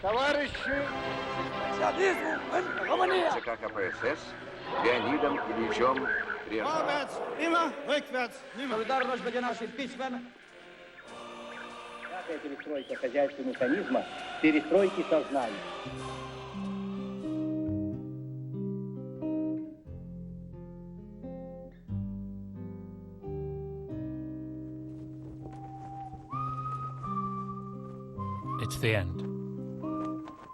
Как АПСС, пианидом и мечом прежде. Солидарность będzie naszym pismem. Перестройка хозяйственного механизма, перестройки сознания. It's the end.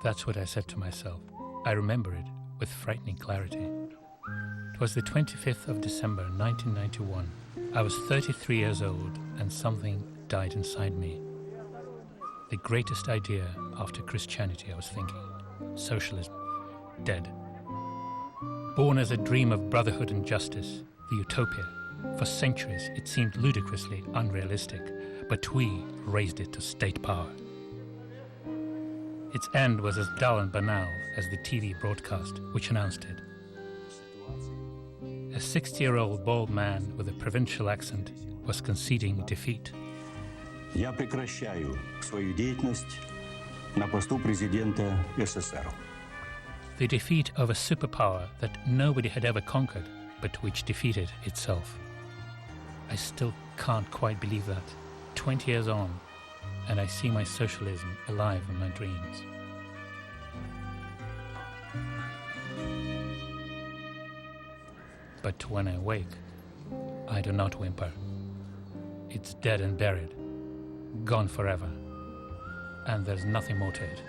That's what I said to myself. I remember it with frightening clarity. It was the 25th of December 1991. I was 33 years old and something died inside me. The greatest idea after Christianity, I was thinking. Socialism. Dead. Born as a dream of brotherhood and justice, the utopia. For centuries it seemed ludicrously unrealistic, but we raised it to state power. Its end was as dull and banal as the TV broadcast which announced it. A 60-year-old bald man with a provincial accent was conceding defeat. Я прекращаю свою деятельность на посту президента СССР. The defeat of a superpower that nobody had ever conquered, but which defeated itself. I still can't quite believe that. 20 years on, and I see my socialism alive in my dreams. But when I wake, I do not whimper. It's dead and buried, gone forever, and there's nothing more to it.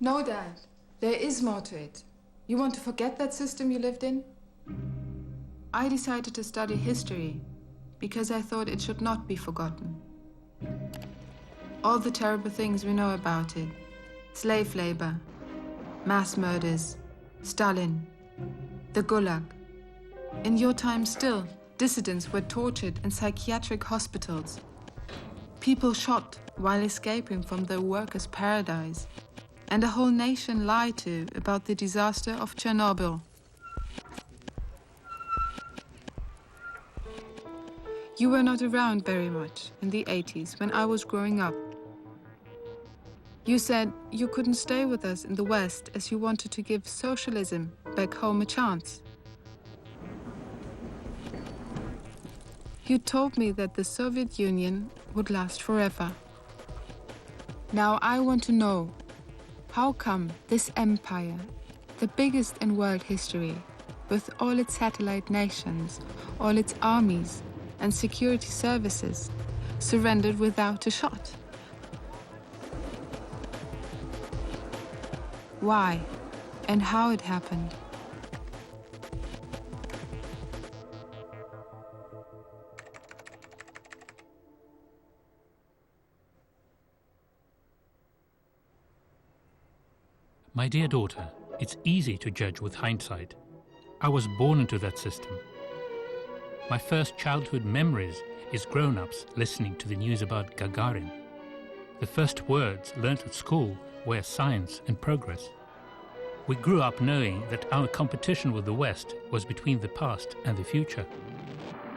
No, Dad. There is more to it. You want to forget that system you lived in? I decided to study history because I thought it should not be forgotten. All the terrible things we know about it. Slave labor, mass murders, Stalin, the Gulag. In your time still, dissidents were tortured in psychiatric hospitals. People shot while escaping from the workers' paradise. And a whole nation lied to about the disaster of Chernobyl. You were not around very much in the 80s when I was growing up. You said you couldn't stay with us in the West as you wanted to give socialism back home a chance. You told me that the Soviet Union would last forever. Now I want to know, how come this empire, the biggest in world history, with all its satellite nations, all its armies and security services, surrendered without a shot? Why and how it happened? My dear daughter, it's easy to judge with hindsight. I was born into that system. My first childhood memories is grown-ups listening to the news about Gagarin. The first words learnt at school were science and progress. We grew up knowing that our competition with the West was between the past and the future.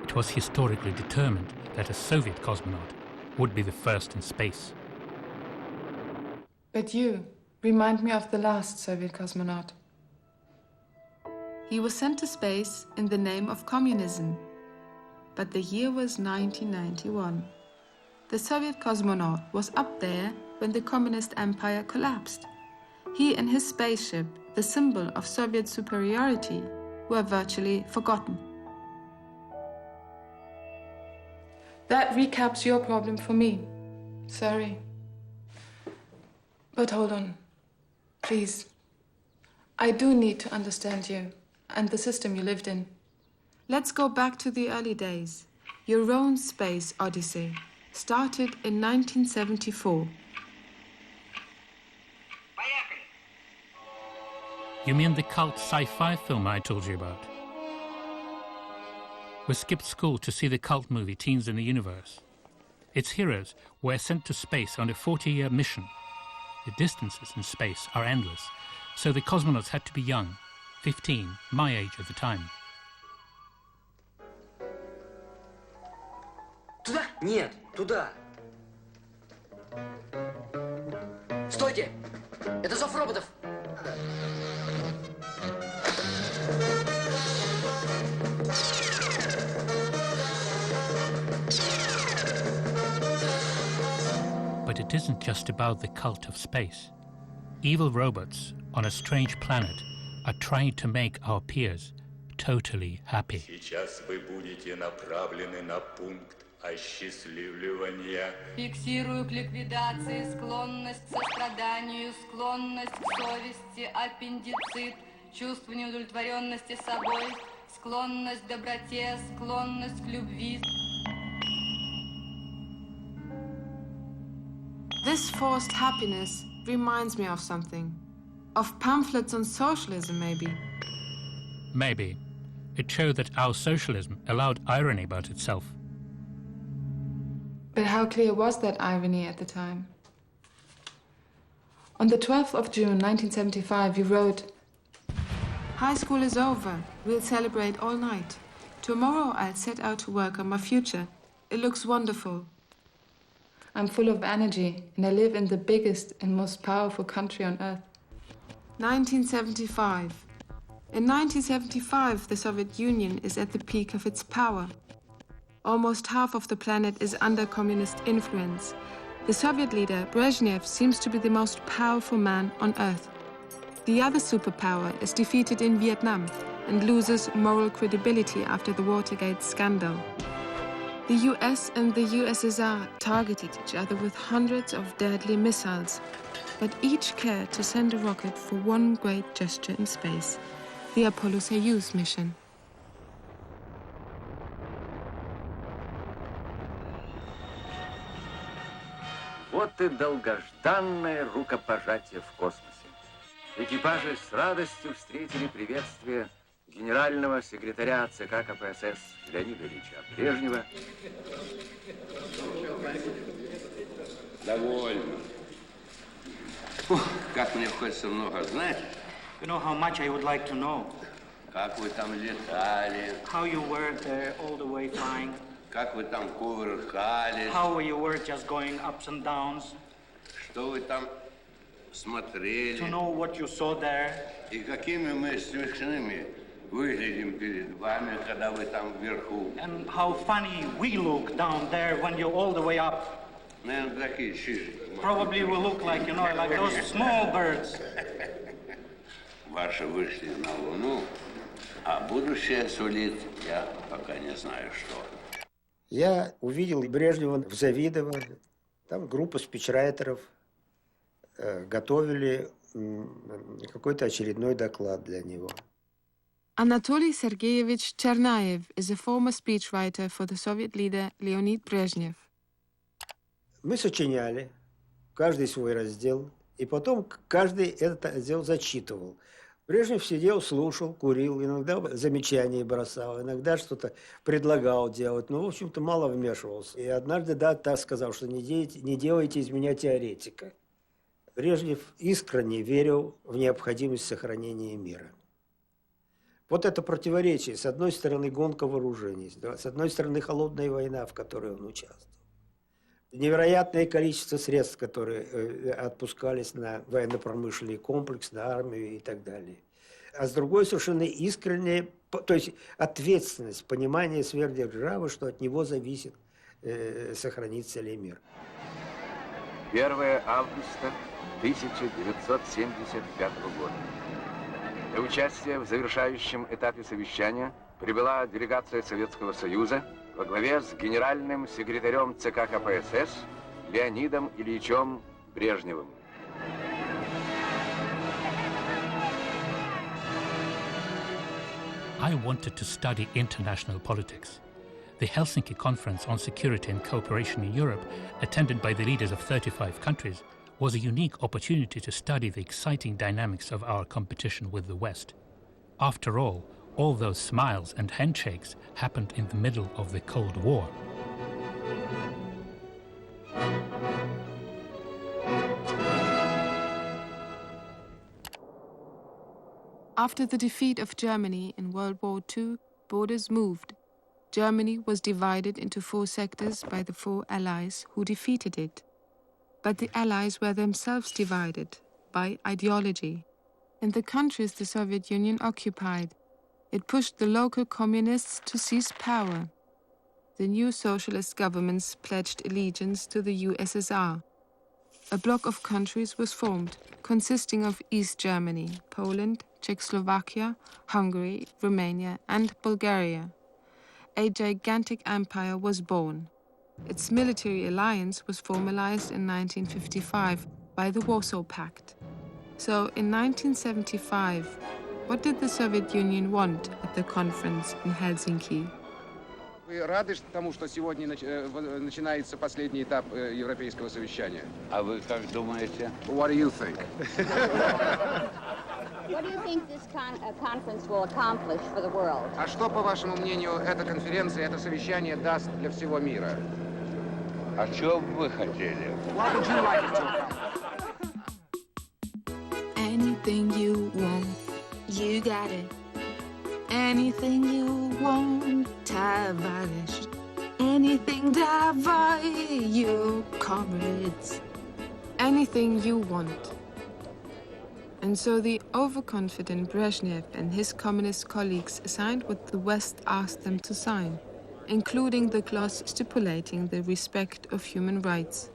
It was historically determined that a Soviet cosmonaut would be the first in space. But you remind me of the last Soviet cosmonaut. He was sent to space in the name of communism, but the year was 1991. The Soviet cosmonaut was up there when the communist empire collapsed. He and his spaceship, the symbol of Soviet superiority, were virtually forgotten. That recaps your problem for me. Sorry. But hold on. Please. I do need to understand you and the system you lived in. Let's go back to the early days. Your own space odyssey started in 1974. You mean the cult sci-fi film I told you about? We skipped school to see the cult movie Teens in the Universe. Its heroes were sent to space on a 40-year mission. The distances in space are endless, so the cosmonauts had to be young, 15, my age at the time. Нет, туда. Стойте! Это зов роботов! But it isn't just about the cult of space. Evil robots on a strange planet are trying to make our peers totally happy. Сейчас вы будете направлены на пункт осчастливливания. Фиксирую к ликвидации склонность к состраданию, склонность к совести, аппендицит, чувство неудовлетворенности собой, склонность к доброте, склонность к любви. This forced happiness reminds me of something. Of pamphlets on socialism, maybe. Maybe. It showed that our socialism allowed irony about itself. But how clear was that irony at the time? On the 12th of June 1975, you wrote, "High school is over. We'll celebrate all night. Tomorrow I'll set out to work on my future. It looks wonderful. I'm full of energy, and I live in the biggest and most powerful country on earth." 1975. In 1975, the Soviet Union is at the peak of its power. Almost half of the planet is under communist influence. The Soviet leader, Brezhnev, seems to be the most powerful man on earth. The other superpower is defeated in Vietnam and loses moral credibility after the Watergate scandal. The US and the USSR targeted each other with hundreds of deadly missiles, but each cared to send a rocket for one great gesture in space, the Apollo Soyuz mission. Вот и долгожданное рукопожатие в космосе. Экипажи с радостью встретили приветствие генерального секретаря ЦК КПСС Леонида Ильича Брежнева. Довольно. Фух, как мне хочется много знать. You know how much I would like to know. Как вы там летали. How you were there all the way flying. Как вы там кувыркались. How you were just going ups and downs. Что вы там смотрели. To know what you saw there. И какими мы смешными выглядим перед вами, когда вы там вверху. And how funny we look down there when you're all the way up. Наверное, такие чижики. Probably we look like, you know, like those small birds. Ваши вышли на Луну, а будущее сулит, я пока не знаю что. Я увидел Брежнева в Завидово. Там группа спичрайтеров готовили какой-то очередной доклад для него. Anatoly Sergeyevich Chernayev is a former speechwriter for the Soviet leader Leonid Brezhnev. Мы сочиняли, каждый свой раздел, и потом каждый этот раздел зачитывал. Брежнев сидел, слушал, курил, иногда замечания бросал, иногда что-то предлагал делать, но, в общем-то, мало вмешивался. И однажды, да, так сказал, что не делайте из меня теоретика. Брежнев искренне верил в необходимость сохранения мира. Вот это противоречие. С одной стороны, гонка вооружений, с одной стороны, холодная война, в которой он участвовал. Невероятное количество средств, которые отпускались на военно-промышленный комплекс, на армию и так далее. А с другой совершенно искренняя, то есть ответственность, понимание сверхдержавы, что от него зависит, сохранится ли мир. 1 августа 1975 года. Для участия в завершающем этапе совещания прибыла делегация Советского Союза во главе с генеральным секретарем ЦК КПСС Леонидом Ильичем Брежневым. I wanted to study international politics. The Helsinki Conference on Security and Cooperation in Europe, attended by the leaders of 35 countries, was a unique opportunity to study the exciting dynamics of our competition with the West. After all those smiles and handshakes happened in the middle of the Cold War. After the defeat of Germany in World War II, borders moved. Germany was divided into 4 sectors by the 4 allies who defeated it. But the allies were themselves divided by ideology. In the countries the Soviet Union occupied, it pushed the local communists to seize power. The new socialist governments pledged allegiance to the USSR. A bloc of countries was formed, consisting of East Germany, Poland, Czechoslovakia, Hungary, Romania, and Bulgaria. A gigantic empire was born. Its military alliance was formalized in 1955 by the Warsaw Pact. So in 1975, what did the Soviet Union want at the conference in Helsinki? Вы рады тому, что сегодня начинается последний этап европейского совещания? А вы как думаете? What do you think? What do you think this conference will accomplish for the world? А что, по вашему мнению, эта конференция, это совещание даст для всего мира? А что вы хотели? What would you like it to accomplish? Anything you want, you got it. Anything you want, tavares. Anything dabei, you comrades. Anything you want. And so the overconfident Brezhnev and his communist colleagues signed what the West asked them to sign, including the clause stipulating the respect of human rights.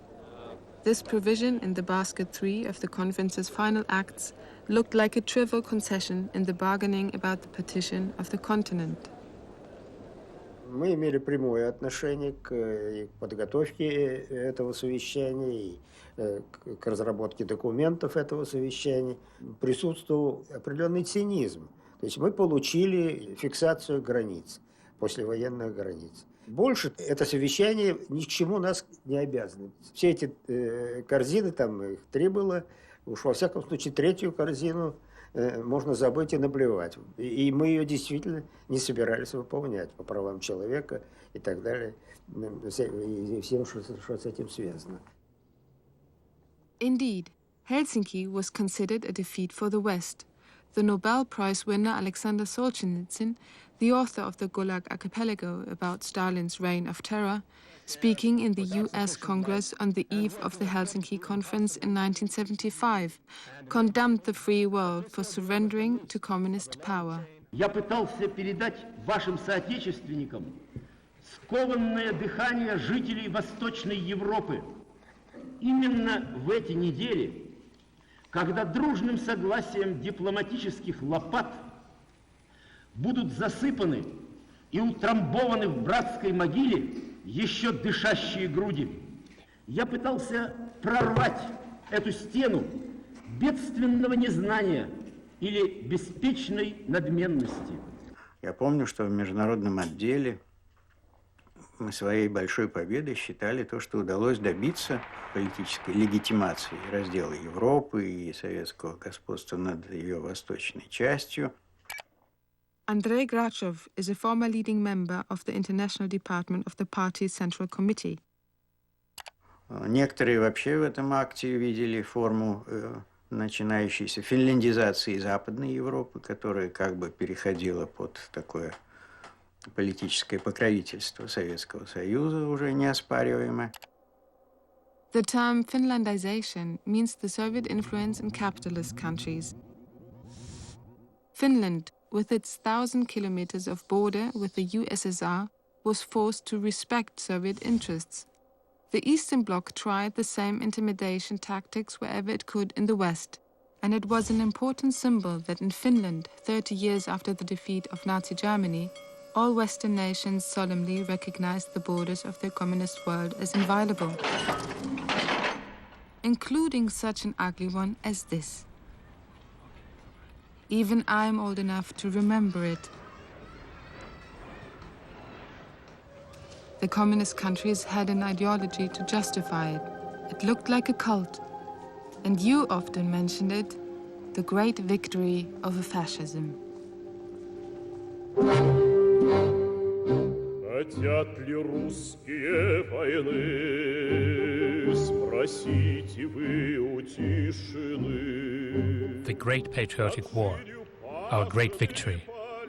This provision in the basket 3 of the conference's final acts looked like a trivial concession in the bargaining about the partition of the continent. Мы имели прямое отношение к подготовке этого совещания и к разработке документов этого совещания. Присутствовал определенный цинизм. То есть мы получили фиксацию границ, послевоенных границ. Больше это совещание ни к чему нас не обязано. Все эти корзины, там их 3 было, уж во всяком случае 3-ю корзину можно забыть и наплевать. И мы ее действительно не собирались выполнять по правам человека и так далее, и всем, что с этим связано. Indeed, Helsinki was considered a defeat for the West. The Nobel Prize winner Alexander Solzhenitsyn, the author of the Gulag Archipelago about Stalin's reign of terror, speaking in the US Congress on the eve of the Helsinki Conference in 1975, condemned the free world for surrendering to communist power. Я пытался передать вашим соотечественникам скованное дыхание жителей Восточной Европы. Именно в эти недели, когда дружным согласием дипломатических лопат будут засыпаны и утрамбованы в братской могиле еще дышащие груди. Я пытался прорвать эту стену бедственного незнания или беспечной надменности. Я помню, что в международном отделе мы своей большой победой считали то, что удалось добиться политической легитимации раздела Европы и советского господства над ее восточной частью. Andrei Grachev is a former leading member of the International Department of the Party's Central Committee. Некоторые вообще в этом акте видели форму начинающейся финляндизации Западной Европы, которая как бы переходила под такое политическое покровительство Советского Союза, уже неоспариваемое. The term Finlandization means the Soviet influence in capitalist countries. Finland, with its 1,000 kilometers of border with the USSR, was forced to respect Soviet interests. The Eastern Bloc tried the same intimidation tactics wherever it could in the West, and it was an important symbol that in Finland, 30 years after the defeat of Nazi Germany, all Western nations solemnly recognized the borders of their communist world as inviolable, including such an ugly one as this. Even I'm old enough to remember it. The communist countries had an ideology to justify it. It looked like a cult. And you often mentioned it, the great victory over fascism. Хотят ли русские войны? Спросите вы у тишины. The Great Patriotic War, our great victory,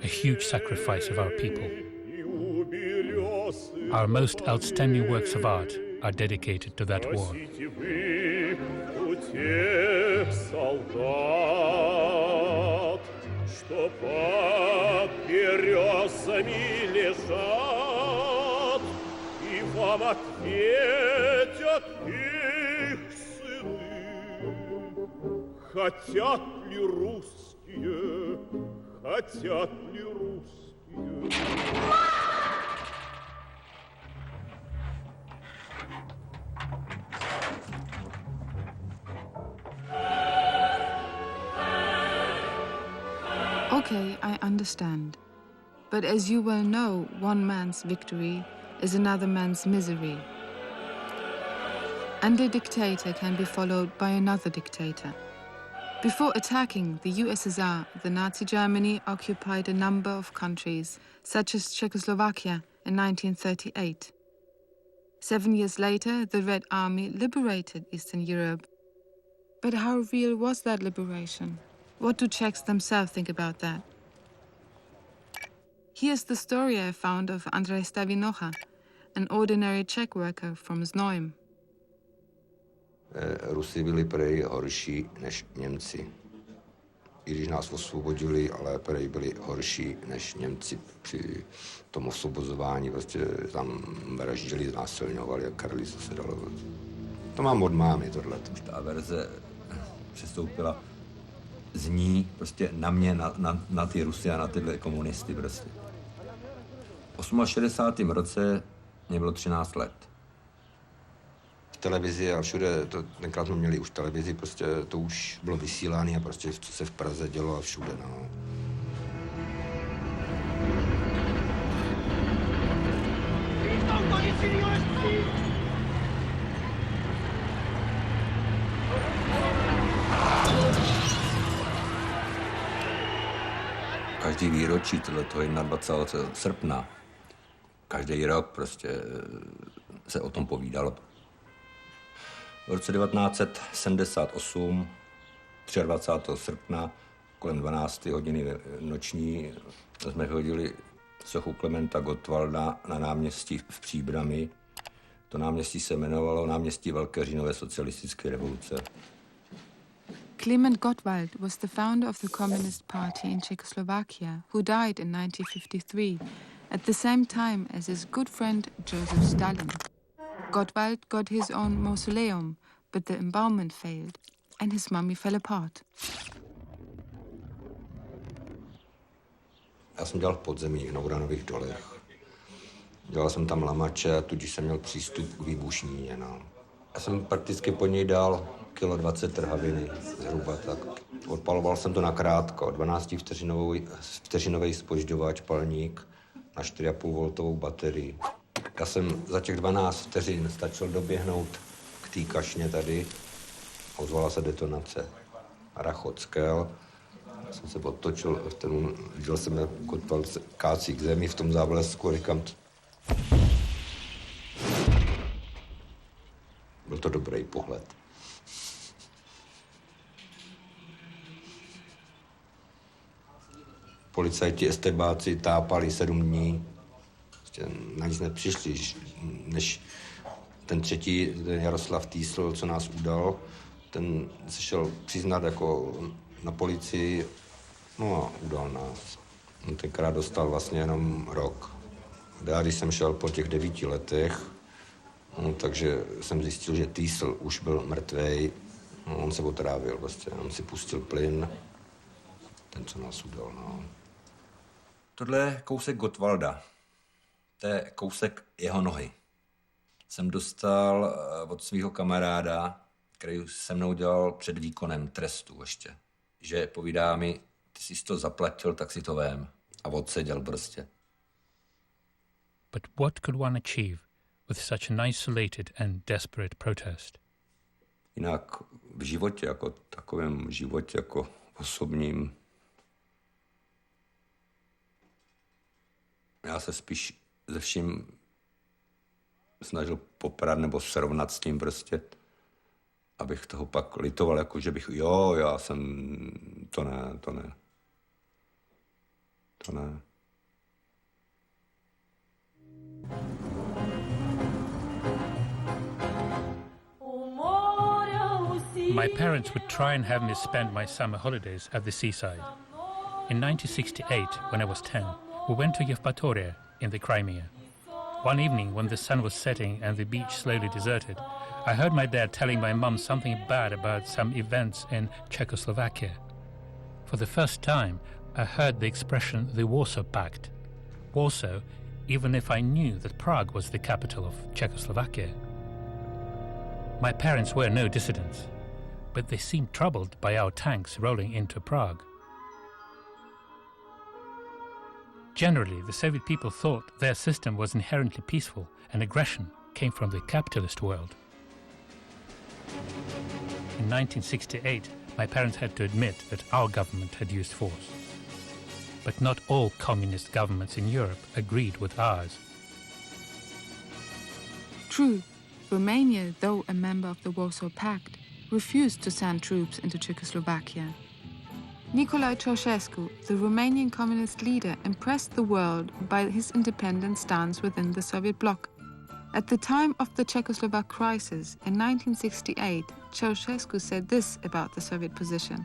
a huge sacrifice of our people. Our most outstanding works of art are dedicated to that war. Что под березами лежат, и вам ответят их сыны. Хотят ли русские, хотят ли русские? Okay, I understand. But as you well know, one man's victory is another man's misery. And a dictator can be followed by another dictator. Before attacking the USSR, the Nazi Germany occupied a number of countries, such as Czechoslovakia in 1938. 7 years later, the Red Army liberated Eastern Europe. But how real was that liberation? What do Czechs themselves think about that? Here's the story I found of Andrej Stavinocha, an ordinary Czech worker from Znojm. Rusy byli prej horší než Němci. I když nás osvobodili, ale prej byli horší než Němci při tom osvobozování. Prostě tam vraždili, znásilňovali a karli, co se dalo. To mám od mámy, tohle. Ta averze přestoupila z ní prostě na mě, na ty Rusy a na tyhle komunisty prostě. V 68. roce mě bylo 13 let. V televizi a všude, tenkrát jsme měli už televizi, prostě to už bylo vysíláno a prostě co se v Praze dělo a všude, no. Každý výročí tohleto 21. srpna, každý rok prostě se o tom povídalo. V roce 1978, 23. srpna, kolem 12 hodiny noční, jsme hodili sochu Klementa Gottwalda na náměstí v Příbrami. To náměstí se jmenovalo náměstí Velké říjnové socialistické revoluce. Klement Gottwald was the founder of the Communist Party in Czechoslovakia, who died in 1953, at the same time as his good friend Joseph Stalin. Gottwald got his own mausoleum, but the embalmment failed, and his mummy fell apart. Já jsem dělal v podzemí na uranových dolech. Dělal jsem tam lamače, tudíž jsem měl přístup k výbušnině, no. Já jsem prakticky pod něj dal 20 kg trhaviny, zhruba tak. Odpaloval jsem to nakrátko, 12-vteřinový zpožďovač, palník na 4,5 voltovou baterii. Já jsem za těch 12 vteřin stačil doběhnout k té kašně tady a ozvala se detonace. Rachot, skel. Já jsem se otočil, viděl jsem, jak Gottwald kácí k zemi v tom záblesku, říkám, byl to dobrý pohled. Policajti, estebáci tápali 7 dní. Prostě na nic nepřišli, než ten třetí, ten Jaroslav Týsl, co nás udal, ten se šel přiznat jako na policii, no a udal nás. On tenkrát dostal vlastně jenom rok. Já, když jsem šel po těch 9 letech, no, takže jsem zjistil, že Týsl už byl mrtvej. No, on se otrávil vlastně, on si pustil plyn, ten, co nás udal, no. Tohle je kousek Gottwalda. To je kousek jeho nohy. Jsem dostal od svého kamaráda, který se mnou dělal před výkonem trestu ještě. Že povídá mi, ty jsi to zaplatil, tak si to vem. A odseděl prostě. But what could one achieve with such an isolated and desperate protest? Jinak v životě, jako takovém životě, jako osobním, já se spíš ze vším snažil poprat nebo srovnat s tím prostě, abych toho pak litoval, jako že bych, já jsem, to ne. To ne. my parents would try and have me spend my summer holidays at the seaside. In 1968, when I was 10, we went to Yevpatoria in the Crimea. One evening, when the sun was setting and the beach slowly deserted, I heard my dad telling my mum something bad about some events in Czechoslovakia. For the first time, I heard the expression the Warsaw Pact. Warsaw, even if I knew that Prague was the capital of Czechoslovakia. My parents were no dissidents, but they seemed troubled by our tanks rolling into Prague. Generally, the Soviet people thought their system was inherently peaceful and aggression came from the capitalist world. In 1968, my parents had to admit that our government had used force. But not all communist governments in Europe agreed with ours. True, Romania, though a member of the Warsaw Pact, refused to send troops into Czechoslovakia. Nicolae Ceausescu, the Romanian communist leader, impressed the world by his independent stance within the Soviet bloc. At the time of the Czechoslovak crisis in 1968, Ceausescu said this about the Soviet position: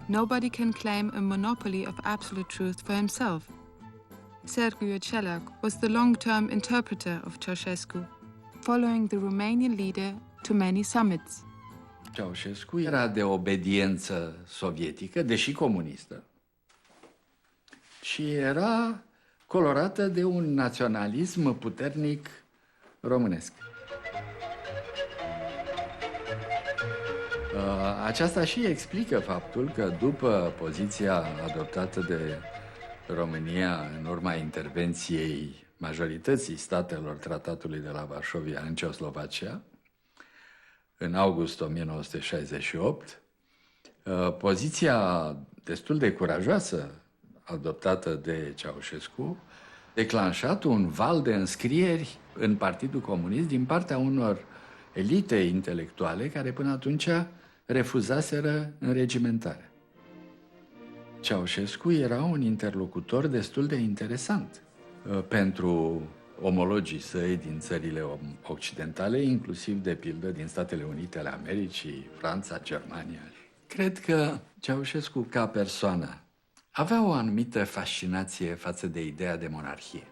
"Nobody can claim a monopoly of absolute truth for himself." Sergiu Iechelak was the long-term interpreter of Ceausescu, following the Romanian leader to many summits. Ceausescu era de obediență sovietică, deși comunistă, și era colorată de un naționalism puternic românesc. Aceasta și explică faptul că după poziția adoptată de România în urma intervenției majorității statelor Tratatului de la Varșovia în Ceoslovacia, în august 1968, poziția destul de curajoasă adoptată de Ceausescu declanșat un val de înscrieri în Partidul Comunist din partea unor elite intelectuale care până atunci refuzaseră înregimentarea. Ceausescu era un interlocutor destul de interesant pentru omologii săi din țările occidentale, inclusiv, de pildă, din Statele Unite ale Americii, Franța, Germania. Cred că Ceausescu, ca persoană, avea o anumită fascinație față de ideea de monarhie.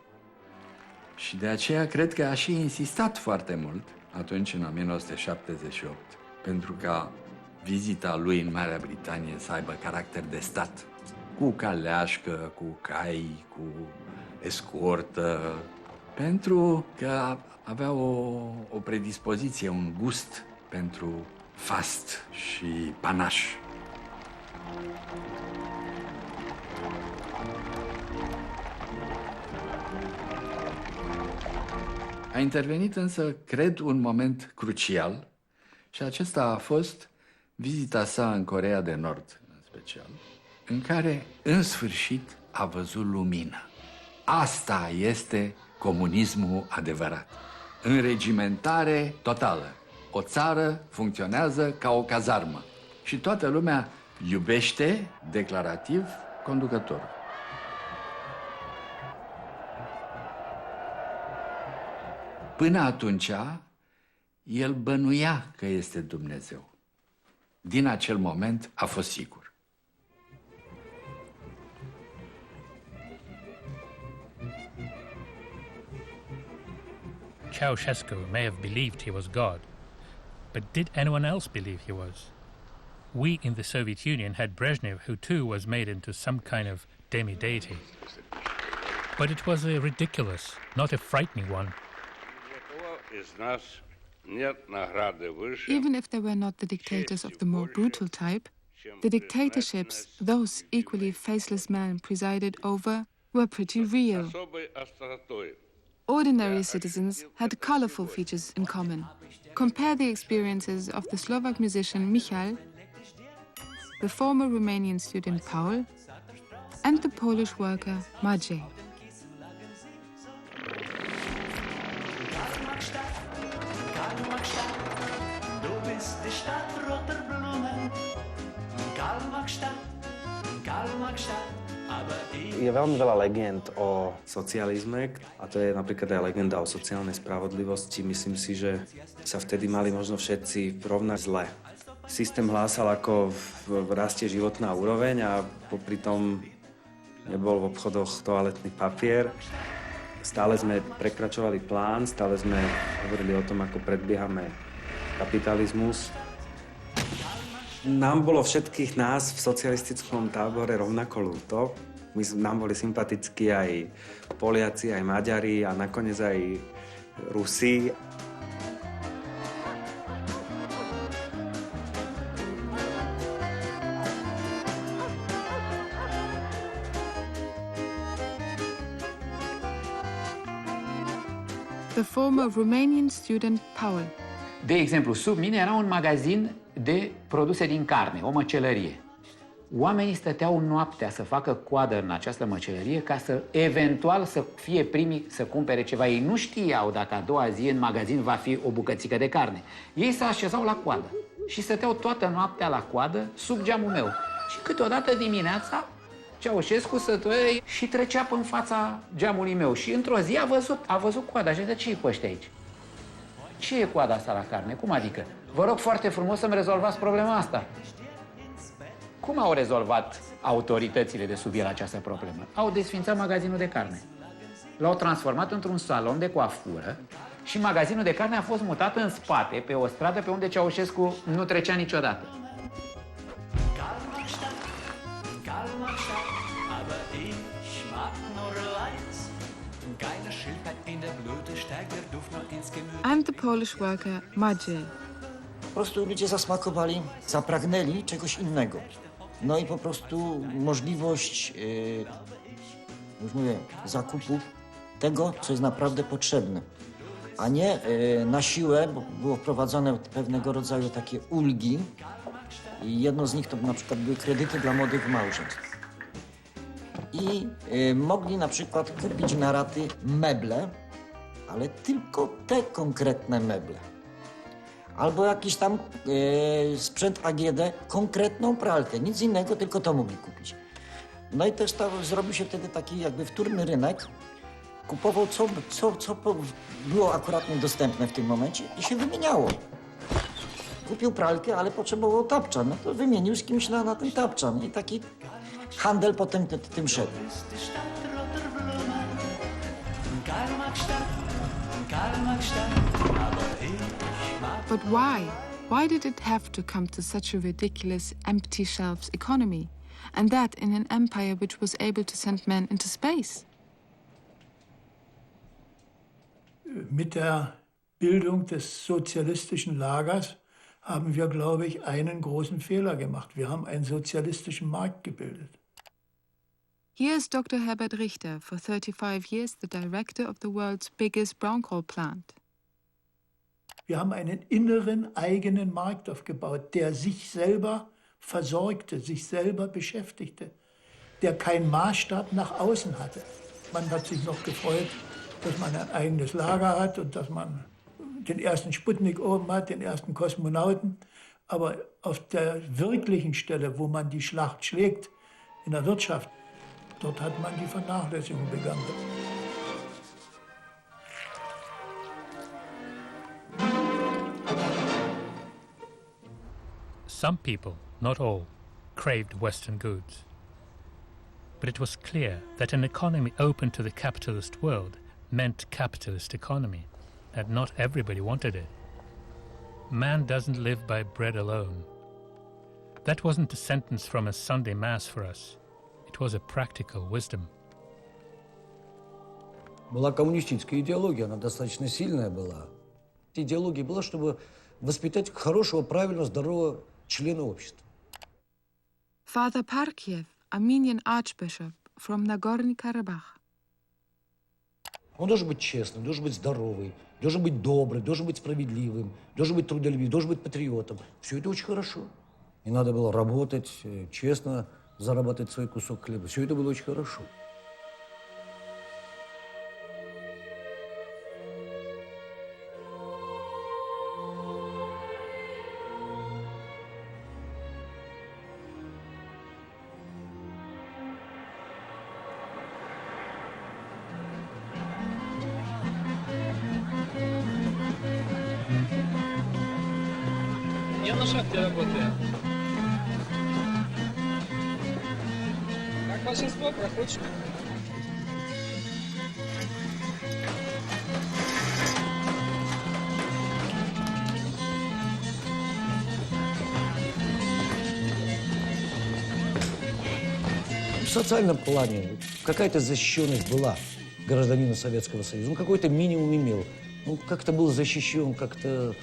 Și de aceea cred că a și insistat foarte mult, atunci în 1978, pentru ca vizita lui în Marea Britanie să aibă caracter de stat, cu caleașcă, cu cai, cu escortă, pentru că avea o predispoziție, un gust pentru fast și panaș. A intervenit însă, cred, un moment crucial și acesta a fost vizita sa în Coreea de Nord, în special, în care, în sfârșit, a văzut lumină. Asta este comunismul adevărat. Înregimentare totală. O țară funcționează ca o cazarmă și toată lumea iubește, declarativ, conducătorul. Până atunci, el bănuia că este Dumnezeu. Din acel moment a fost sigur. Ceausescu may have believed he was God, but did anyone else believe he was? We in the Soviet Union had Brezhnev, who too was made into some kind of demi-deity. But it was a ridiculous, not a frightening one. Even if they were not the dictators of the more brutal type, the dictatorships those equally faceless men presided over were pretty real. Ordinary citizens had colorful features in common. Compare the experiences of the Slovak musician Michal, the former Romanian student Paul, and the Polish worker Maciej. Je veľmi veľa legend o socializme a to je napríklad aj legenda o sociálnej spravodlivosti. Myslím si, že sa vtedy mali možno všetci rovnať zle. systém hlásal, ako rastie životná úroveň a popri tom nebol v obchodoch toaletný papier. Stále sme prekračovali plán, stále sme hovorili o tom, ako predbiehame kapitalizmus. Nám bolo všetkých nás v socialistickom tábore rovnako ľúto. Nám boli sympatickí aj Poliaci, aj Maďari a nakoniec aj Rusi. The former Romanian student Paul. De exemplu, sub mine era un magazin de produse din carne, o măcelărie. Oamenii stăteau noaptea să facă coadă în această măcelărie ca să, eventual, să fie primii să cumpere ceva. Ei nu știau dacă a doua zi în magazin va fi o bucățică de carne. Ei se așezau la coadă și stăteau toată noaptea la coadă sub geamul meu. Și câteodată dimineața Ceaușescu sătuie și trecea în fața geamului meu. Și într-o zi a văzut coada și zicea, ce e cu ăștia aici? Ce e coada asta la carne? Cum adică? Vă rog foarte frumos să-mi rezolvați problema asta. Cum au rezolvat autoritățile de sub el această problemă? Au desfințat magazinul de carne. L-au transformat într-un salon de coafură și magazinul de carne a fost mutat în spate, pe o stradă pe unde Ceaușescu nu trecea niciodată. I'm the Polish worker, Maciej. Po prostu ludzie zasmakowali, zapragnęli czegoś innego. No i po prostu możliwość, już mówię, zakupów tego, co jest naprawdę potrzebne. A nie na siłę, bo było wprowadzone pewnego rodzaju takie ulgi. I jedno z nich to na przykład były kredyty dla młodych małżeństw. I mogli na przykład kupić na raty meble, ale tylko te konkretne meble. Albo jakiś tam sprzęt AGD, konkretną pralkę, nic innego, tylko to mogli kupić. No i też zrobił się wtedy taki jakby wtórny rynek. Kupował co było akurat niedostępne w tym momencie i się wymieniało. Kupił pralkę, ale potrzebował tapczan, no to wymienił z kimś na ten tapczan i taki handel potem tym szedł. But why? Why did it have to come to such a ridiculous empty shelves economy? And that in an empire which was able to send men into space? Mit der Bildung des sozialistischen Lagers haben wir, glaube ich, einen großen Fehler gemacht. Wir haben einen sozialistischen Markt gebildet. Here's Dr. Herbert Richter, for 35 years the director of the world's biggest brown coal plant. Wir haben einen inneren eigenen Markt aufgebaut, der sich selber versorgte, sich selber beschäftigte, der keinen Maßstab nach außen hatte. Man hat sich noch gefreut, dass man ein eigenes Lager hat und dass man den ersten Sputnik oben hat, den ersten Kosmonauten. Aber auf der wirklichen Stelle, wo man die Schlacht schlägt, in der Wirtschaft, dort hat man die Vernachlässigung begangen. Some people, not all, craved Western goods. But it was clear that an economy open to the capitalist world meant capitalist economy, and not everybody wanted it. Man doesn't live by bread alone. That wasn't a sentence from a Sunday Mass for us. It was a practical wisdom. Была коммунистическая идеология, она достаточно сильная была. Идеология была, чтобы воспитать хорошего, правильного, здорового члена общества. Father Parkiev, Armenian Archbishop from Nagorny Karabakh. Он должен быть честным, должен быть здоровый, должен быть добрый, должен быть справедливым, должен быть трудолюбивым, должен быть патриотом. Все это очень хорошо. И надо было работать, честно зарабатывать свой кусок хлеба. Все это было очень хорошо. Я на шахте работаю. Как большинство проходит. В социальном плане какая-то защищенность была гражданина Советского Союза. Он какой-то минимум имел. Он как-то был защищен, как-то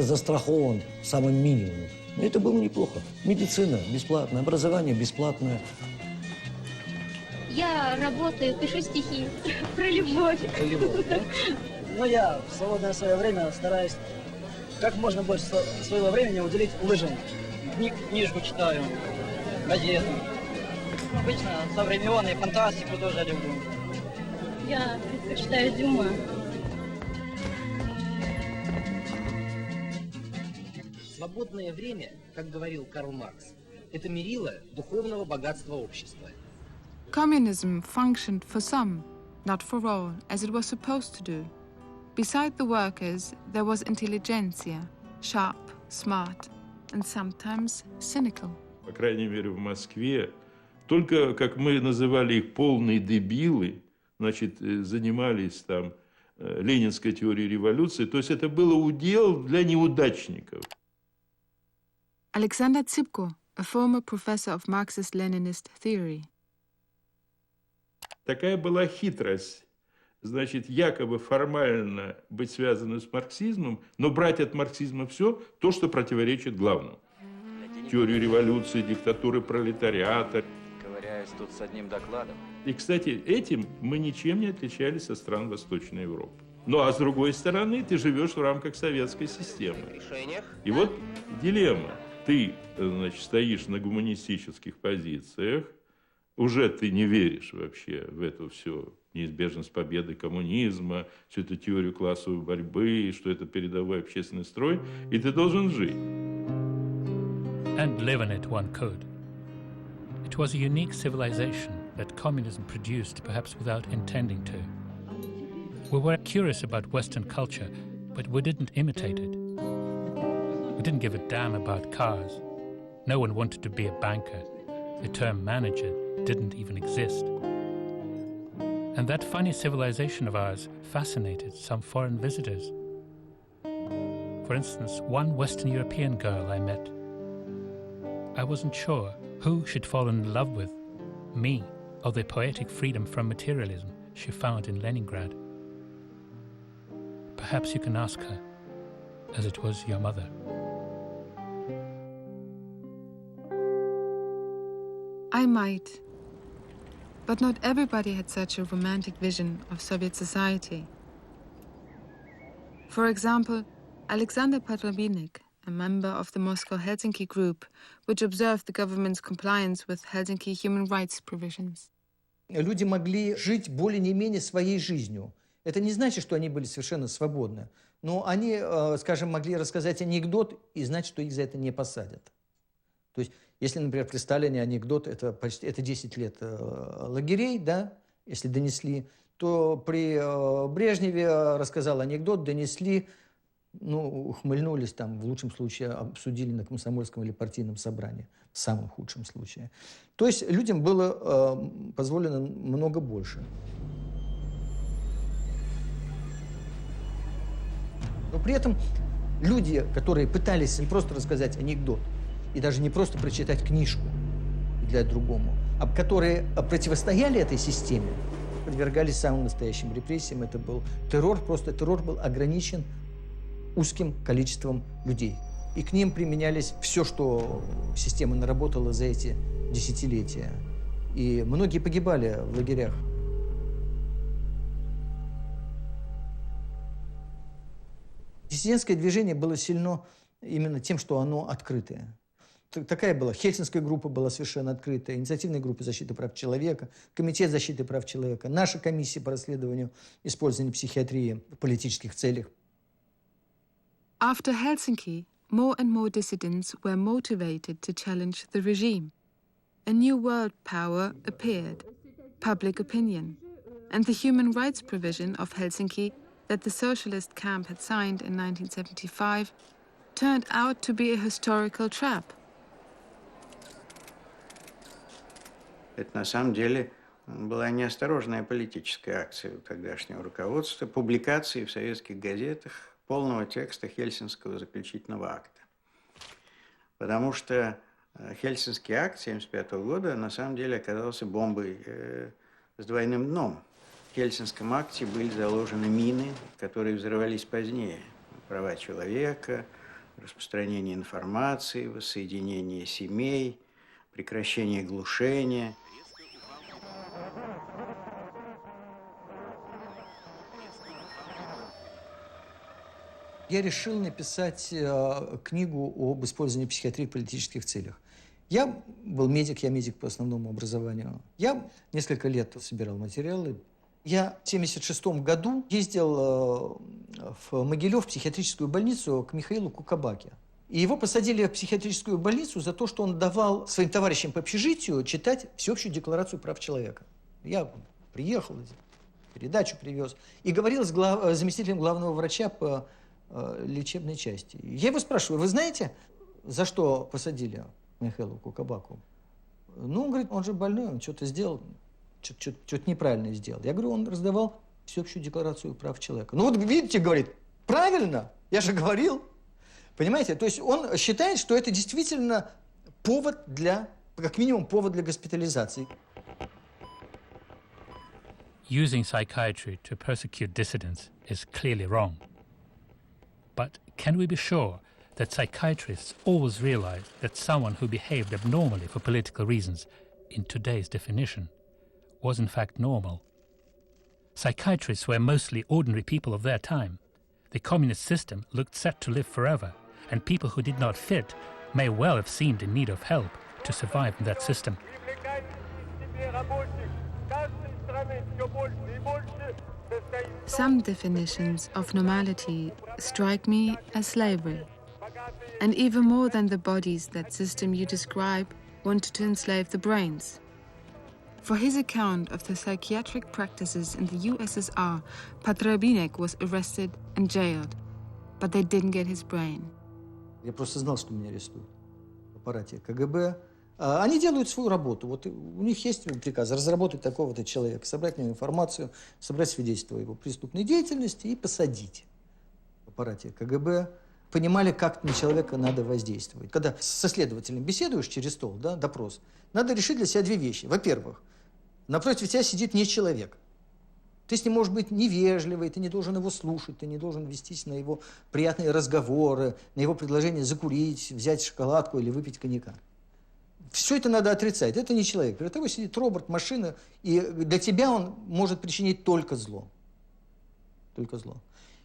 застрахован самым минимумом. Но это было неплохо. Медицина бесплатная, образование бесплатное. Я работаю, пишу стихи про любовь. Про любовь, да? Ну, я в свободное свое время стараюсь как можно больше своего времени уделить лыжам. Книжку читаю, газеты. Обычно современные, фантастику тоже люблю. Я предпочитаю Дюма. Свободное время, как говорил Карл Маркс, это мерило духовного богатства общества. Communism functioned for some, not for all, as it was supposed to do. Beside the workers, there was intelligentsia, sharp, smart, and sometimes cynical. По крайней мере, в Москве только, как мы называли их, полные дебилы, значит, занимались там ленинской теорией революции. То есть это было удел для неудачников. Alexander Tsipko, a former professor of Marxist-Leninist theory. Такая была хитрость. Значит, якобы формально быть связанным с марксизмом, но брать от марксизма все, то, что противоречит главному. Теорию революции, диктатуры пролетариата. Ковыряюсь тут с одним докладом. И, кстати, этим мы ничем не отличались от стран Восточной Европы. Ну, а с другой стороны, ты живешь в рамках советской системы. И вот дилемма. Ты, значит, стоишь на гуманистических позициях, уже ты не веришь вообще в эту всю неизбежность победы коммунизма, всю эту теорию классовой борьбы, что это передовой общественный строй, и ты должен жить. And live in it one could. It was a unique civilization that communism produced, perhaps without intending to. We were curious about Western culture, but we didn't imitate it. We didn't give a damn about cars. No one wanted to be a banker. The term manager didn't even exist. And that funny civilization of ours fascinated some foreign visitors. For instance, one Western European girl I met. I wasn't sure who she'd fallen in love with, me or the poetic freedom from materialism she found in Leningrad. Perhaps you can ask her, as it was your mother. I might. But not everybody had such a romantic vision of Soviet society. For example, Alexander Patrabinek, a member of the Moscow-Helsinki group, which observed the government's compliance with Helsinki human rights provisions. Люди могли жить более-менее своей жизнью. Это не значит, что они были совершенно свободны. Но они, скажем, могли рассказать анекдот, и значит, что их за это не посадят. То есть, если, например, при Сталине анекдот, это 10 лет лагерей, да, если донесли, то при Брежневе рассказал анекдот, донесли, ну, ухмыльнулись там, в лучшем случае обсудили на комсомольском или партийном собрании, в самом худшем случае. То есть людям было позволено много больше. Но при этом люди, которые пытались не просто рассказать анекдот, и даже не просто прочитать книжку для другому, а которые противостояли этой системе, подвергались самым настоящим репрессиям. Это был террор, просто террор был ограничен узким количеством людей. И к ним применялись все, что система наработала за эти десятилетия. И многие погибали в лагерях. Диссидентское движение было сильно именно тем, что оно открытое. Такая была. Хельсинская группа была совершенно открытая. Инициативная группа защиты прав человека, комитет защиты прав человека, наша комиссия по расследованию использования психиатрии в политических целях. After Helsinki, more and more dissidents were motivated to challenge the regime. A new world power appeared, public opinion, and the human rights provision of Helsinki that the socialist camp had signed in 1975 turned out to be a historical trap. Это на самом деле была неосторожная политическая акция у тогдашнего руководства, публикации в советских газетах полного текста Хельсинского заключительного акта. Потому что Хельсинский акт 1975 года на самом деле оказался бомбой с двойным дном. В Хельсинском акте были заложены мины, которые взорвались позднее. Права человека, распространение информации, воссоединение семей, прекращение глушения. Я решил написать книгу об использовании психиатрии в политических целях. Я был медик, я медик по основному образованию. Я несколько лет собирал материалы. Я в 1976 году ездил в Могилев, в психиатрическую больницу, к Михаилу Кукабаке. И его посадили в психиатрическую больницу за то, что он давал своим товарищам по общежитию читать Всеобщую декларацию прав человека. Я приехал, передачу привез, и говорил с заместителем главного врача по лечебной части. Я его спрашиваю: вы знаете, за что посадили Михаилу Кукабаку? Ну, он говорит, он же больной, он что-то сделал, что-то неправильно сделал. Я говорю, он раздавал Всеобщую декларацию прав человека. Ну вот видите, говорит, правильно, я же говорил. Понимаете? То есть он считает, что это действительно повод для, как минимум, повод для госпитализации. Using psychiatry to persecute dissidents is clearly wrong. But can we be sure that psychiatrists always realize that someone who behaved abnormally for political reasons, in today's definition, was in fact normal? Psychiatrists were mostly ordinary people of their time. The communist system looked set to live forever, and people who did not fit may well have seemed in need of help to survive in that system. Some definitions of normality strike me as slavery. And even more than the bodies, that system you describe wanted to enslave the brains. For his account of the psychiatric practices in the USSR, Patrabinek was arrested and jailed, but they didn't get his brain. Я просто знал, что меня арестуют в аппарате КГБ. Они делают свою работу. Вот у них есть приказ разработать такого-то человека, собрать на него информацию, собрать свидетельство о его преступной деятельности и посадить в аппарате КГБ. Понимали, как на человека надо воздействовать. Когда со следователем беседуешь через стол, да, допрос, надо решить для себя две вещи. Во-первых, напротив тебя сидит не человек. Ты с ним можешь быть невежливый, ты не должен его слушать, ты не должен вестись на его приятные разговоры, на его предложение закурить, взять шоколадку или выпить коньяка. Все это надо отрицать. Это не человек. Перед тобой сидит робот, машина, и для тебя он может причинить только зло. Только зло.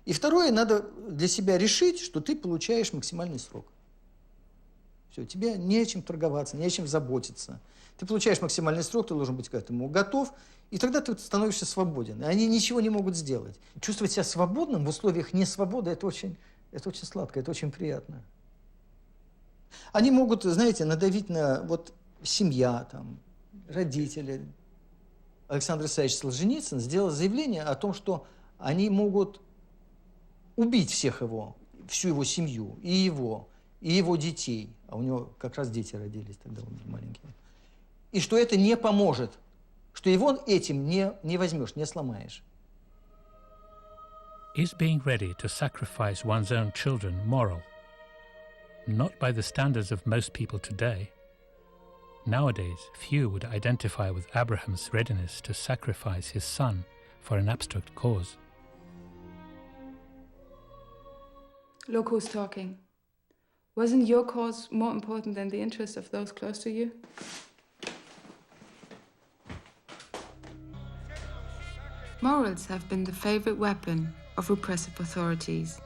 И второе, надо для себя решить, что ты получаешь максимальный срок. Все, тебе не о чем торговаться, не о чем заботиться. Ты получаешь максимальный срок, ты должен быть к этому готов, и тогда ты становишься свободен. И они ничего не могут сделать. Чувствовать себя свободным в условиях несвободы – это очень сладко, это очень приятно. Они могут, знаете, надавить на вот семья, там, родители. Александр Исаевич Солженицын сделал заявление о том, что они могут убить всех его, всю его семью, и его детей. А у него как раз дети родились, тогда он был маленький. И что это не поможет, что его этим не возьмешь, не сломаешь. Is being ready to sacrifice one's own children moral? Not by the standards of most people today. Nowadays, few would identify with Abraham's readiness to sacrifice his son for an abstract cause. Look who's talking. Wasn't your cause more important than the interests of those close to you? Morals have been the favorite weapon of repressive authorities.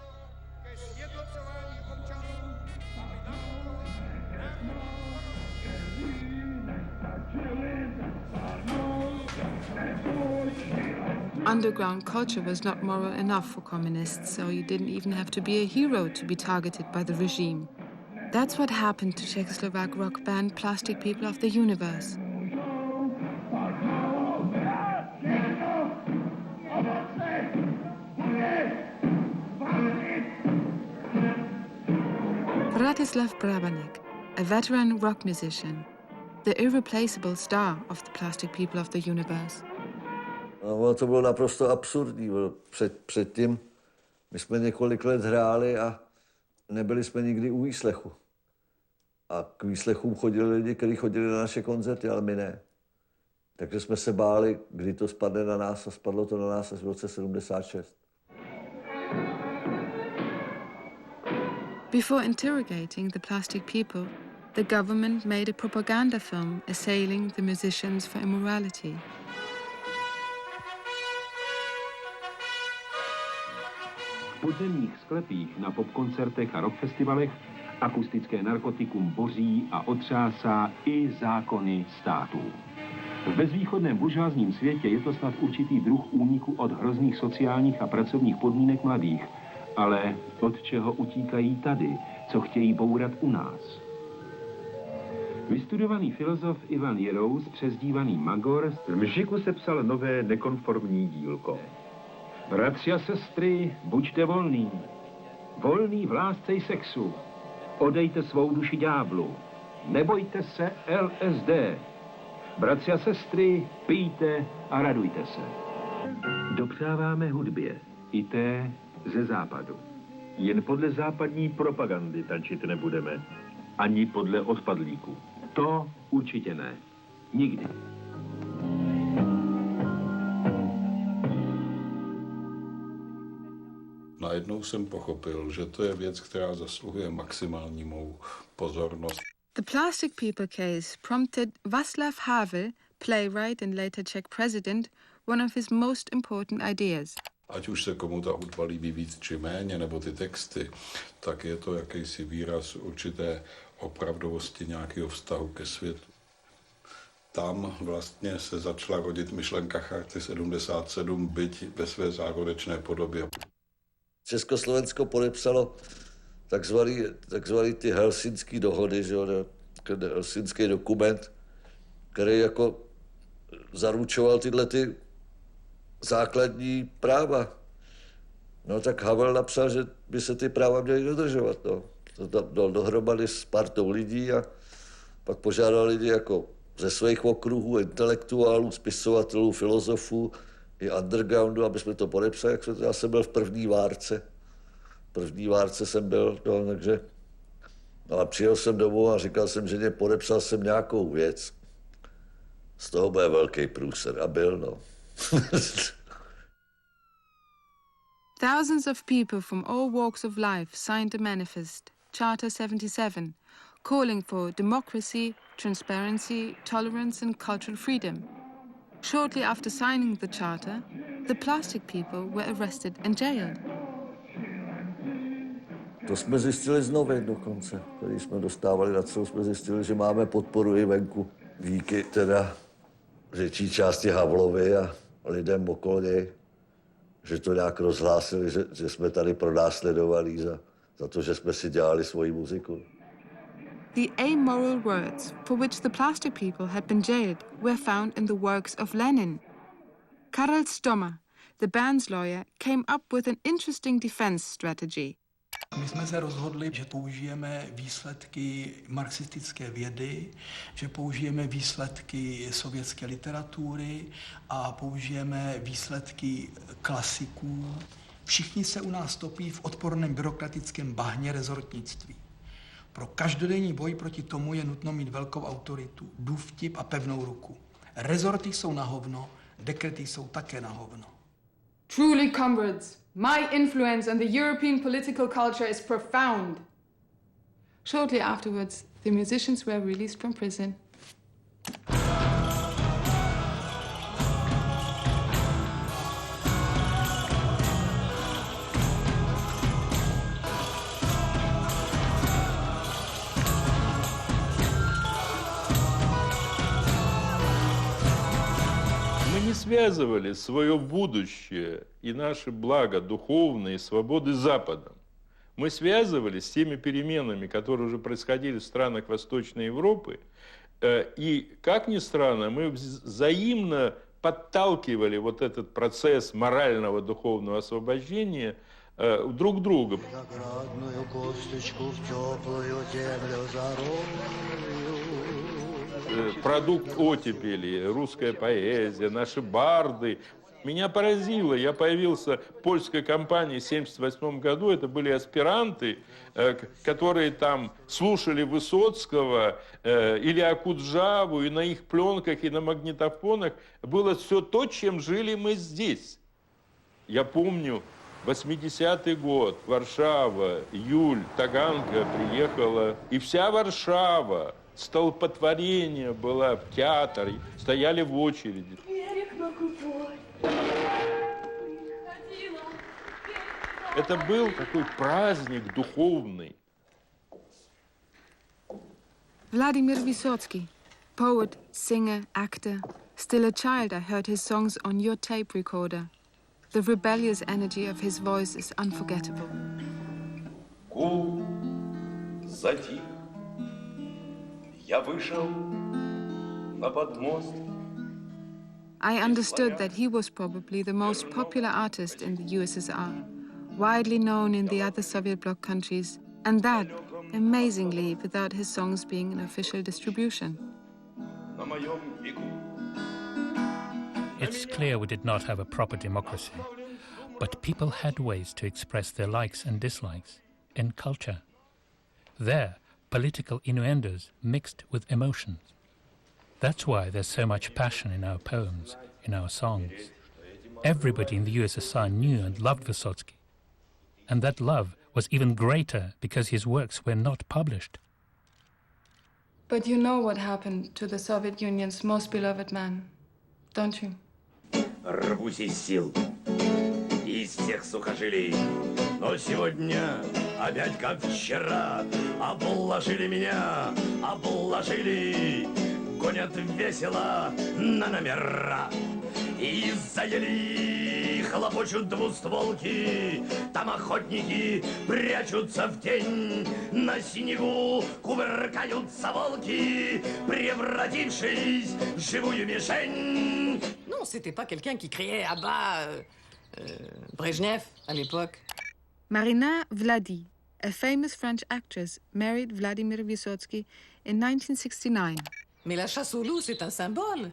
Underground culture was not moral enough for communists, so you didn't even have to be a hero to be targeted by the regime. That's what happened to Czechoslovak rock band Plastic People of the Universe. Bratislav Brabanek, a veteran rock musician, the irreplaceable star of the plastic people of the universe. No, to bylo naprosto absurdní. Předtím my jsme několik let hráli a nebyli jsme nikdy u výslechu. A k výslechům chodili lidi, kteří chodili na naše koncerty, ale my ne. Takže jsme se báli, kdy to spadne na nás, a spadlo to na nás až v roce 76. Before interrogating the plastic people, the government made a propaganda film assailing the musicians for immorality. V podzemních sklepích, na popkoncertech a rockfestivalech akustické narkotikum boří a otřásá i zákony států. V bezvýchodném buržoazním světě je to snad určitý druh úniku od hrozných sociálních a pracovních podmínek mladých, ale od čeho utíkají tady, co chtějí bourat u nás. Vystudovaný filozof Ivan Jirous, přezdívaný Magor, v Mžiku sepsal nové nekonformní dílko. Bratři a sestry, buďte volní. Volný v lásce i sexu. Odejte svou duši ďáblu. Nebojte se LSD. Bratři a sestry, pijte a radujte se. Dopřáváme hudbě, i té ze západu. Jen podle západní propagandy tančit nebudeme. Ani podle odpadlíků. To určitě ne. Nikdy. Najednou jsem pochopil, že to je věc, která zasluhuje maximální mou pozornost. The plastic people case prompted Václav Havel, playwright and later Czech president, one of his most important ideas. Ať už se komu ta hudba líbí víc či méně, nebo ty texty, tak je to jakýsi výraz určité opravdovosti nějakého vztahu ke světu. Tam vlastně se začala rodit myšlenka Charty 77, byť ve své zárodečné podobě. Československo podepsalo takzvaný ty helsinský dohody, že jo, ten helsinský dokument, který jako zaručoval tyhle ty základní práva. No tak Havel napsal, že by se ty práva měly dodržovat. No. To dal dohromady s partou lidí a pak požádal lidi jako ze svých okruhů, intelektuálů, spisovatelů, filozofů i undergroundu, aby jsme to podepsali. Já jsem byl v první várce. První várce jsem byl, no, takže... Ale přijel jsem domů a říkal jsem ženě, podepsal jsem nějakou věc. Z toho bude velký průser. A byl, no. Thousands of people from all walks of life signed the manifest, Charter 77, calling for democracy, transparency, tolerance and cultural freedom. Shortly after signing the charter, the plastic people were arrested and jailed. To jsme zjistili z novin dokonce, který jsme dostávali na celou, jsme zjistili, že máme podporu i venku. Díky teda řečí části Havlovi a lidem okolo něj, že to nějak rozhlásili, že jsme tady pronásledovaní za to, že jsme si dělali svoji muziku. The amoral words for which the plastic people had been jailed were found in the works of Lenin. Karel Stommer, the band's lawyer, came up with an interesting defense strategy. My jsme se rozhodli, že použijeme výsledky marxistické vědy, že použijeme výsledky sovětské literatury a použijeme výsledky klasiků. Všichni se u nás topí v odporném byrokratickém bahně rezortnictví. Pro každodenní boj proti tomu je nutno mít velkou autoritu, důvtip a pevnou ruku. Rezorty jsou na hovno, dekrety jsou také na hovno. Truly, comrades, my influence on the European political culture is profound. Shortly afterwards, the musicians were released from prison. Мы не связывали свое будущее и наше благо духовные свободы с Западом. Мы связывали с теми переменами, которые уже происходили в странах Восточной Европы, и, как ни странно, мы взаимно подталкивали вот этот процесс морального духовного освобождения друг друга. Продукт оттепели, русская поэзия, наши барды. Меня поразило. Я появился в польской компании в 1978 году. Это были аспиранты, которые там слушали Высоцкого или Акуджаву, и на их пленках, и на магнитофонах было все то, чем жили мы здесь. Я помню, 80-й год, Варшава, июль, Таганка приехала, и вся Варшава, столпотворение было в театре, стояли в очереди. Это был такой праздник духовный. Vladimir Vysotsky, poet, singer, actor. Still a child, I heard his songs on your tape recorder. The rebellious energy of his voice is unforgettable. Гул затих. Я вышел на подмост. I understood that he was probably the most popular artist in the USSR, widely known in the other Soviet bloc countries, and that, amazingly, without his songs being in official distribution. It's clear we did not have a proper democracy, but people had ways to express their likes and dislikes in culture. There, political innuendos mixed with emotions. That's why there's so much passion in our poems, in our songs. Everybody in the USSR knew and loved Vysotsky. And that love was even greater because his works were not published. But you know what happened to the Soviet Union's most beloved man, don't you? Рвусь из сил, из всех сухожилий, но сегодня опять как вчера обложили меня, обложили, гонят весело на номера и заели, хлопочут двустволки, там охотники прячутся в тень, на снегу кувыркаются волки, превратившись в живую мишень. Non, c'était pas quelqu'un qui criait à bas Brezhnev à l'époque. Marina Vladi, a famous French actress, married Vladimir Vysotsky in 1969. Mais la chasse au loup, c'est un symbole.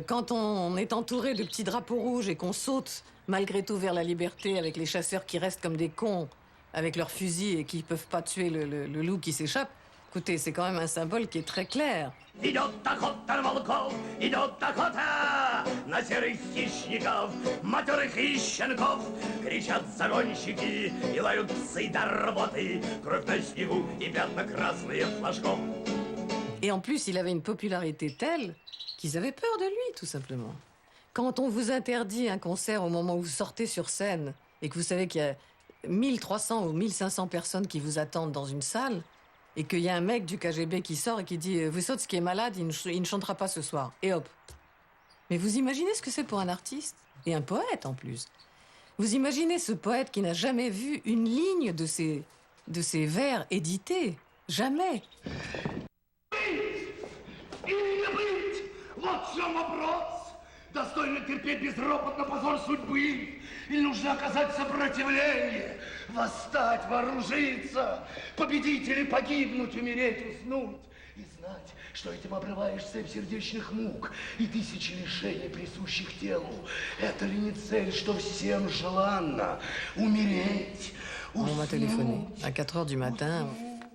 Quand on est entouré de petits drapeaux rouges et qu'on saute malgré tout vers la liberté avec les chasseurs qui restent comme des cons avec leurs fusils et qui peuvent pas tuer le loup qui s'échappe, écoutez, c'est quand même un symbole qui est très clair. Идет охота на волков, идет охота на серых хищников, матерых и щенков. Кричат загонщики и лают псы до работы, кровь на снегу и пятна красные флажков. Et en plus, il avait une popularité telle qu'ils avaient peur de lui, tout simplement. Quand on vous interdit un concert au moment où vous sortez sur scène et que vous savez qu'il y a 1300 ou 1500 personnes qui vous attendent dans une salle, et qu'il y a un mec du KGB qui sort et qui dit « Vysotsky est malade, il ne chantera pas ce soir. » Et hop. Mais vous imaginez ce que c'est pour un artiste? Et un poète, en plus. Vous imaginez ce poète qui n'a jamais vu une ligne de ses vers édités? Jamais. Вот в чем вопрос. Достойно терпеть безропотно позор судьбы. Или нужно оказать сопротивление, восстать, вооружиться, победить или погибнуть, умереть, уснуть. И знать, что этим обрываешь цепь сердечных мук и тысячи лишений, присущих телу. Это ли не цель, что всем желанно? Умереть, On m'a téléphoné à 4 heures du matin.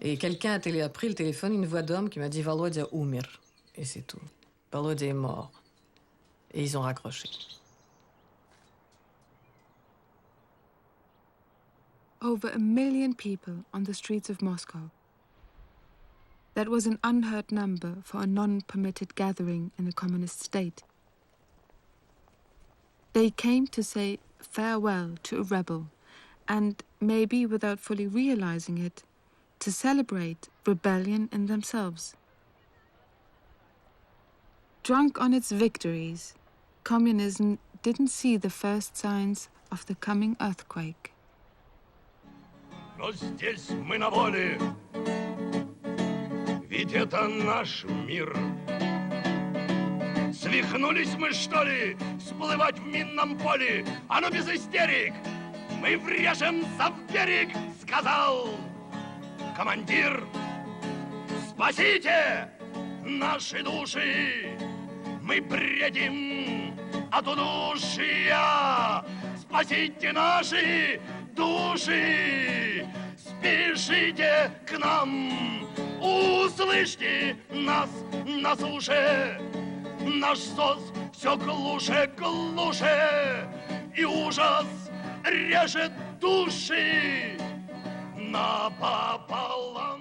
Et quelqu'un a pris le téléphone, une voix d'homme qui m'a dit « Volodya umir ». Et c'est tout. Volodya est mort. Et ils ont raccroché. Over 1 million people on the streets of Moscow. That was an unheard number for a non-permitted gathering in a communist state. They came to say farewell to a rebel, and, maybe without fully realizing it, to celebrate rebellion in themselves. Drunk on its victories, communism didn't see the first signs of the coming earthquake. Но здесь мы на воле, ведь это наш мир. Свихнулись мы, что ли, всплывать в минном поле? А ну без истерик! Мы врежемся в берег, сказал командир. Спасите наши души, мы бредим от удушья. Спасите наши души, спешите к нам, услышьте нас на суше. Наш зов все глуше, глуше, и ужас режет души напополам.